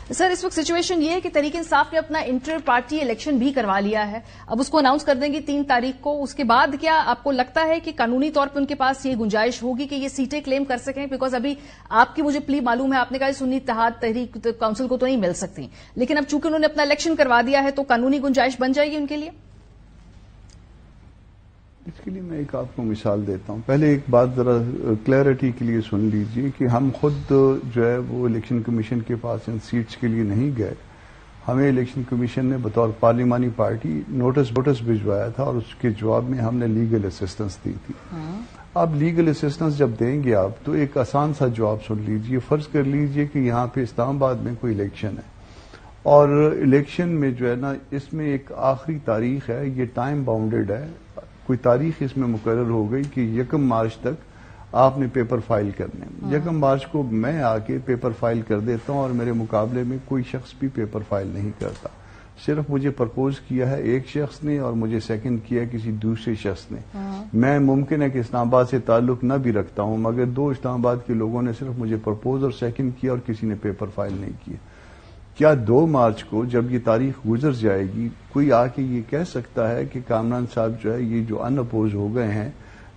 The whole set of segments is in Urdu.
سر اس وقت سچویشن یہ ہے کہ تحریک انصاف نے اپنا انٹر پارٹی الیکشن بھی کروا لیا ہے، اب اس کو اناؤنس کر دیں گے 3 تاریخ کو، اس کے بعد کیا آپ کو لگتا ہے کہ قانونی طور پہ ان کے پاس یہ گنجائش ہوگی کہ یہ سیٹیں کلیم کر سکیں؟ بیکاز ابھی آپ کی مجھے پلی معلوم ہے، آپ نے کہا سنی اتحاد تحریک کونسل کو تو نہیں مل سکتی، لیکن اب چونکہ انہوں نے اپنا الیکشن کروا دیا ہے تو قانونی گنجائش بن جائے گی ان کے لیے؟ اس کے لیے میں ایک آپ کو مثال دیتا ہوں. پہلے ایک بات ذرا کلیئرٹی کے لیے سن لیجئے کہ ہم خود جو ہے وہ الیکشن کمیشن کے پاس ان سیٹس کے لیے نہیں گئے. ہمیں الیکشن کمیشن نے بطور پارلیمانی پارٹی نوٹس بھجوایا تھا اور اس کے جواب میں ہم نے لیگل اسسٹنس دی تھی. اب لیگل اسسٹنس جب دیں گے آپ تو ایک آسان سا جواب سن لیجئے. فرض کر لیجئے کہ یہاں پہ اسلام آباد میں کوئی الیکشن ہے اور الیکشن میں جو ہے نا اس میں ایک آخری تاریخ ہے، یہ ٹائم باؤنڈیڈ ہے، کوئی تاریخ اس میں مقرر ہو گئی کہ 1 مارچ تک آپ نے پیپر فائل کرنے. 1 مارچ کو میں آ کے پیپر فائل کر دیتا ہوں اور میرے مقابلے میں کوئی شخص بھی پیپر فائل نہیں کرتا. صرف مجھے پرپوز کیا ہے ایک شخص نے اور مجھے سیکنڈ کیا ہے کسی دوسرے شخص نے. میں ممکن ہے کہ اسلام آباد سے تعلق نہ بھی رکھتا ہوں مگر 2 اسلام آباد کے لوگوں نے صرف مجھے پرپوز اور سیکنڈ کیا اور کسی نے پیپر فائل نہیں کیا. کیا 2 مارچ کو جب یہ تاریخ گزر جائے گی کوئی آ کے یہ کہہ سکتا ہے کہ کامران صاحب جو ہے یہ جو ان اپوز ہو گئے ہیں،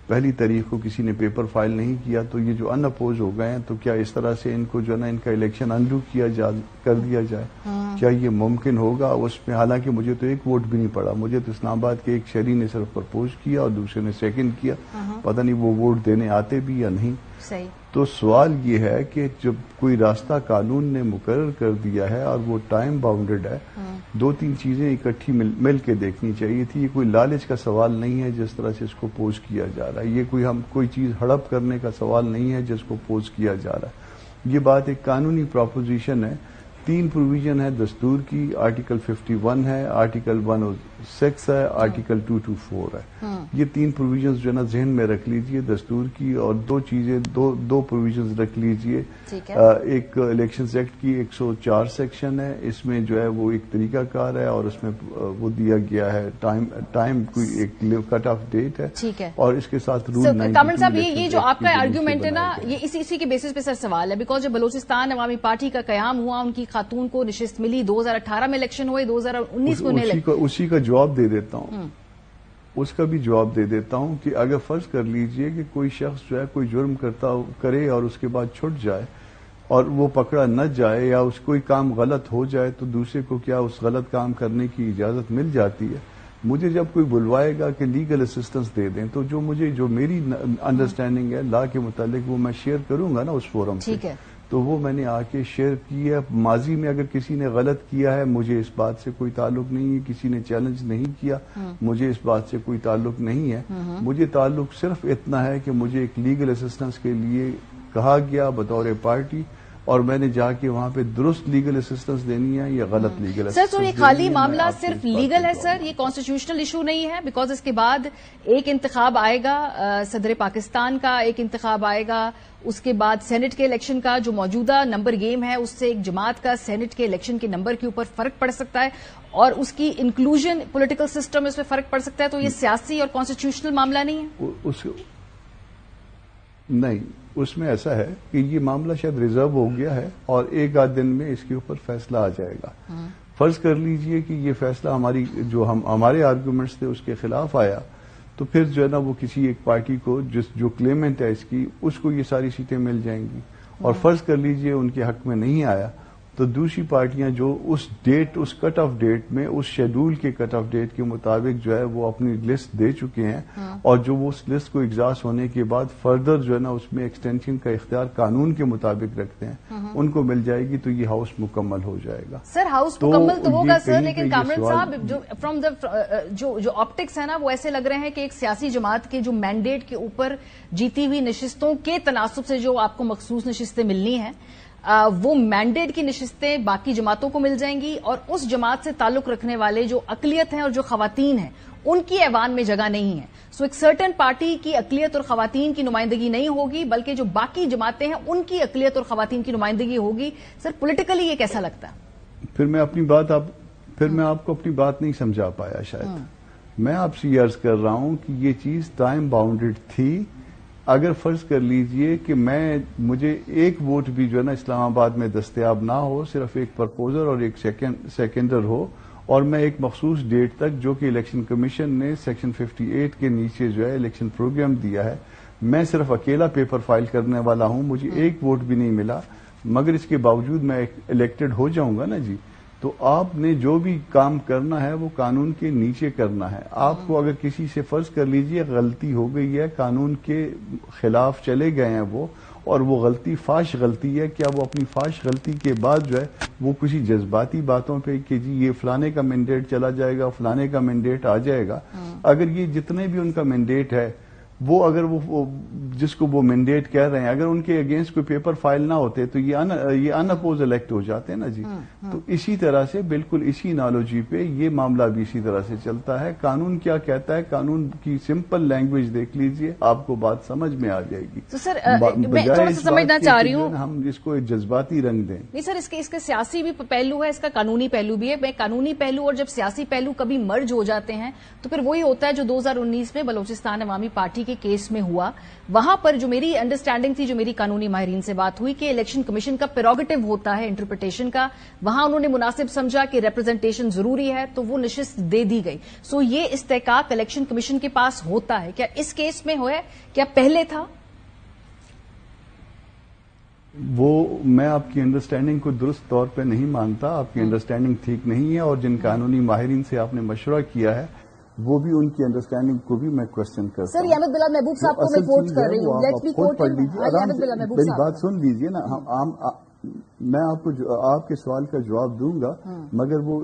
پہلی تاریخ کو کسی نے پیپر فائل نہیں کیا تو یہ جو ان اپوز ہو گئے ہیں تو کیا اس طرح سے ان کو جو ہے نا ان کا الیکشن انڈو کر دیا جائے؟ کیا یہ ممکن ہوگا؟ اس میں حالانکہ مجھے تو ایک ووٹ بھی نہیں پڑا، مجھے تو اسلام آباد کے ایک شہری نے صرف پرپوز کیا اور دوسرے نے سیکنڈ کیا. پتہ نہیں وہ ووٹ دینے آتے بھی یا نہیں. صحیح. تو سوال یہ ہے کہ جب کوئی راستہ قانون نے مقرر کر دیا ہے اور وہ ٹائم باؤنڈیڈ ہے، 2-3 چیزیں اکٹھی مل کے دیکھنی چاہیے تھی. یہ کوئی لالچ کا سوال نہیں ہے جس طرح سے اس کو پوز کیا جا رہا ہے، یہ کوئی چیز ہڑپ کرنے کا سوال نہیں ہے جس کو پوز کیا جا رہا ہے. یہ بات ایک قانونی پروپوزیشن ہے. 3 پروویژن ہے دستور کی، آرٹیکل 51 ہے، آرٹیکل 106 ہے، آرٹیکل 224 ہے. یہ 3 پروویژنز جو ہے نا ذہن میں رکھ لیجئے دستور کی، اور 2 چیزیں دو پروویژنز رکھ لیجئے. ایک الیکشنز ایکٹ کی 104 سیکشن ہے، اس میں جو ہے وہ ایک طریقہ کار ہے اور اس میں وہ دیا گیا ہے ٹائم کوئی ایک کٹ آف ڈیٹ ہے، اور اس کے ساتھ رول 92 کامران صاحب یہ جو آپ کا آرگیومنٹ ہے نا یہ اسی کے بیسس پہ سر سوال ہے. بیکاز جب بلوچستان عوامی پارٹی کا قیام ہوا ان کی خاتون کو نشست ملی، 2018 میں الیکشن ہوئے، 2019 کو اسی کا جواب دے دیتا ہوں. اس کا بھی جواب دے دیتا ہوں کہ اگر فرض کر لیجئے کہ کوئی شخص جو ہے کوئی جرم کرے اور اس کے بعد چھٹ جائے اور وہ پکڑا نہ جائے یا اس کوئی کام غلط ہو جائے تو دوسرے کو کیا اس غلط کام کرنے کی اجازت مل جاتی ہے؟ مجھے جب کوئی بلوائے گا کہ لیگل اسسٹنس دے دیں تو جو میری انڈرسٹینڈنگ ہے لا کے متعلق وہ میں شیئر کروں گا نا اس فورم پہ، تو وہ میں نے آ کے شیئر کی ہے. ماضی میں اگر کسی نے غلط کیا ہے مجھے اس بات سے کوئی تعلق نہیں ہے، کسی نے چیلنج نہیں کیا مجھے اس بات سے کوئی تعلق نہیں ہے. مجھے تعلق صرف اتنا ہے کہ مجھے ایک لیگل اسسٹنس کے لیے کہا گیا بطور پارٹی اور میں نے جا کے وہاں پہ درست لیگل اسسٹنس دینی ہے یا غلط لیگل اسسٹنس. سر تو یہ خالی معاملہ صرف لیگل ہے سر، یہ کانسٹیٹیوشنل ایشو نہیں ہے؟ بیکاز اس کے بعد ایک انتخاب آئے گا صدر پاکستان کا، ایک انتخاب آئے گا اس کے بعد سینٹ کے الیکشن کا. جو موجودہ نمبر گیم ہے اس سے ایک جماعت کا سینٹ کے الیکشن کے نمبر کے اوپر فرق پڑ سکتا ہے اور اس کی انکلوژن پولیٹیکل سسٹم اس میں فرق پڑ سکتا ہے. تو یہ سیاسی اور کانسٹیٹیوشنل معاملہ نہیں ہے؟ نہیں، اس میں ایسا ہے کہ یہ معاملہ شاید ریزرو ہو گیا ہے اور 1-8 دن میں اس کے اوپر فیصلہ آ جائے گا. فرض کر لیجئے کہ یہ فیصلہ ہمارے آرگومنٹس تھے اس کے خلاف آیا تو پھر جو ہے نا وہ کسی ایک پارٹی کو جو کلیمنٹ ہے اس کو یہ ساری سیٹیں مل جائیں گی. اور فرض کر لیجئے ان کے حق میں نہیں آیا تو دوسری پارٹیاں جو اس کٹ آف ڈیٹ میں اس شیڈول کے کٹ آف ڈیٹ کے مطابق جو ہے وہ اپنی لسٹ دے چکے ہیں اور جو وہ اس لسٹ کو ایگزاسٹ ہونے کے بعد فردر جو ہے نا اس میں ایکسٹینشن کا اختیار قانون کے مطابق رکھتے ہیں ان کو مل جائے گی تو یہ ہاؤس مکمل ہو جائے گا. سر ہاؤس مکمل تو ہوگا سر، لیکن کامران صاحب فرام دا جو آپٹکس ہے نا وہ ایسے لگ رہے ہیں کہ ایک سیاسی جماعت کے جو مینڈیٹ کے اوپر جیتی ہوئی نشستوں کے تناسب سے جو آپ کو مخصوص نشستیں ملنی ہیں وہ مینڈیٹ کی نشستیں باقی جماعتوں کو مل جائیں گی اور اس جماعت سے تعلق رکھنے والے جو اقلیت ہیں اور جو خواتین ہیں ان کی ایوان میں جگہ نہیں ہے. سو ایک سرٹن پارٹی کی اقلیت اور خواتین کی نمائندگی نہیں ہوگی بلکہ جو باقی جماعتیں ہیں ان کی اقلیت اور خواتین کی نمائندگی ہوگی. سر پولیٹیکلی یہ کیسا لگتا ہے؟ پھر میں آپ کو اپنی بات نہیں سمجھا پایا شاید. میں آپ سے عرض کر رہا ہوں کہ یہ چیز ٹائم باؤنڈیڈ تھی. اگر فرض کر لیجئے کہ مجھے ایک ووٹ بھی جو ہے نا اسلام آباد میں دستیاب نہ ہو، صرف ایک پرپوزر اور ایک سیکنڈر ہو، اور میں ایک مخصوص ڈیٹ تک جو کہ الیکشن کمیشن نے سیکشن 58 کے نیچے جو ہے الیکشن پروگرام دیا ہے، میں صرف اکیلا پیپر فائل کرنے والا ہوں، مجھے ایک ووٹ بھی نہیں ملا، مگر اس کے باوجود میں الیکٹڈ ہو جاؤں گا نا جی، تو آپ نے جو بھی کام کرنا ہے وہ قانون کے نیچے کرنا ہے. آپ کو اگر کسی سے فرض کر لیجئے غلطی ہو گئی ہے، قانون کے خلاف چلے گئے ہیں وہ، اور وہ غلطی فاش غلطی ہے، کیا وہ اپنی فاش غلطی کے بعد جو ہے وہ کسی جذباتی باتوں پہ کہ جی یہ فلانے کا مینڈیٹ چلا جائے گا، فلانے کا مینڈیٹ آ جائے گا، اگر یہ جتنے بھی ان کا مینڈیٹ ہے وہ اگر وہ جس کو وہ مینڈیٹ کہہ رہے ہیں اگر ان کے اگینسٹ کوئی پیپر فائل نہ ہوتے تو یہ ان اپوز الیکٹ ہو جاتے ہیں نا جی. تو اسی طرح سے بالکل اسی انالوجی پہ یہ معاملہ بھی اسی طرح سے چلتا ہے. قانون کیا کہتا ہے، قانون کی سمپل لینگویج دیکھ لیجئے، آپ کو بات سمجھ میں آ جائے گی. تو سر میں تھوڑا سا سمجھنا چاہ رہی ہوں، ہم اس کو ایک جذباتی رنگ دیں. نہیں سر، اس کا سیاسی بھی پہلو ہے، اس کا قانونی پہلو بھی ہے. میں قانونی پہلو اور جب سیاسی پہلو کبھی مرج ہو جاتے ہیں تو پھر وہی ہوتا ہے جو 2019 میں بلوچستان عوامی پارٹی کے کیس میں ہوا. وہاں پر جو میری انڈرسٹینڈنگ تھی، جو میری قانونی ماہرین سے بات ہوئی، کہ الیکشن کمیشن کا پیروگیٹو ہوتا ہے انٹرپریٹیشن کا، وہاں انہوں نے مناسب سمجھا کہ ریپرزنٹیشن ضروری ہے تو وہ نشست دے دی گئی. سو یہ استحقاق الیکشن کمیشن کے پاس ہوتا ہے. کیا اس کیس میں ہوا ہے، کیا پہلے تھا؟ وہ میں آپ کی انڈرسٹینڈنگ کو درست طور پہ نہیں مانتا، آپ کی انڈرسٹینڈنگ ٹھیک نہیں ہے، اور جن قانونی ماہرین سے آپ نے مشورہ کیا ہے وہ بھی ان کی انڈرسٹینڈنگ کو بھی میں کوشچن کرتا ہوں. سر احمد بلال محبوب صاحب کو میں کوٹ کر رہی ہوں، لیٹ می کوٹ پڑھ لیجیے، میری بات سن لیجیے نا. میں آپ کو آپ کے سوال کا جواب دوں گا، مگر وہ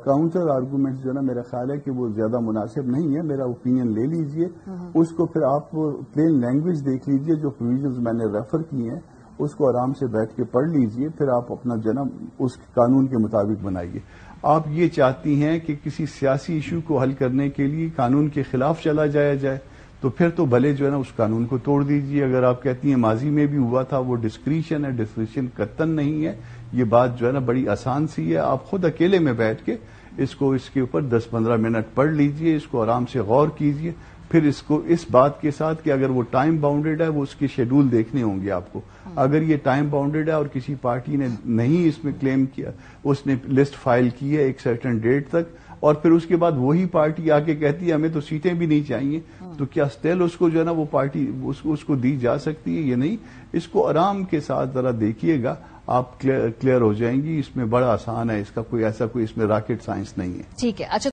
کاؤنٹر آرگومنٹ جو ہے نا میرا خیال ہے کہ وہ زیادہ مناسب نہیں ہے. میرا اوپینین لے لیجیے، اس کو پھر آپ پلین لینگویج دیکھ لیجیے، جو پروویژنز میں نے ریفر کی ہیں اس کو آرام سے بیٹھ کے پڑھ لیجیے، پھر آپ اپنا جنم اس قانون کے مطابق بنائیے. آپ یہ چاہتی ہیں کہ کسی سیاسی ایشو کو حل کرنے کے لیے قانون کے خلاف چلا جائے تو پھر تو بھلے جو ہے نا اس قانون کو توڑ دیجیے. اگر آپ کہتی ہیں ماضی میں بھی ہوا تھا، وہ ڈسکریشن ہے، ڈسکریشن قطعاً نہیں ہے. یہ بات جو ہے نا بڑی آسان سی ہے. آپ خود اکیلے میں بیٹھ کے اس کے اوپر 10-15 منٹ پڑھ لیجیے، اس کو آرام سے غور کیجیے، پھر اس کو اس بات کے ساتھ کہ اگر وہ ٹائم باؤنڈیڈ ہے وہ اس کے شیڈول دیکھنے ہوں گے آپ کو. اگر یہ ٹائم باؤنڈیڈ ہے اور کسی پارٹی نے نہیں اس میں کلیم کیا، اس نے لسٹ فائل کی ہے ایک سرٹن ڈیٹ تک، اور پھر اس کے بعد وہی پارٹی آ کے کہتی ہے ہمیں تو سیٹیں بھی نہیں چاہیے، تو کیا اسٹیل اس کو جو ہے نا وہ پارٹی اس کو دی جا سکتی ہے؟ یہ نہیں. اس کو آرام کے ساتھ ذرا دیکھیے گا، آپ کلیئر ہو جائیں گی. اس میں بڑا آسان ہے، اس کا کوئی ایسا کوئی اس میں راکٹ سائنس نہیں ہے. ٹھیک ہے. اچھا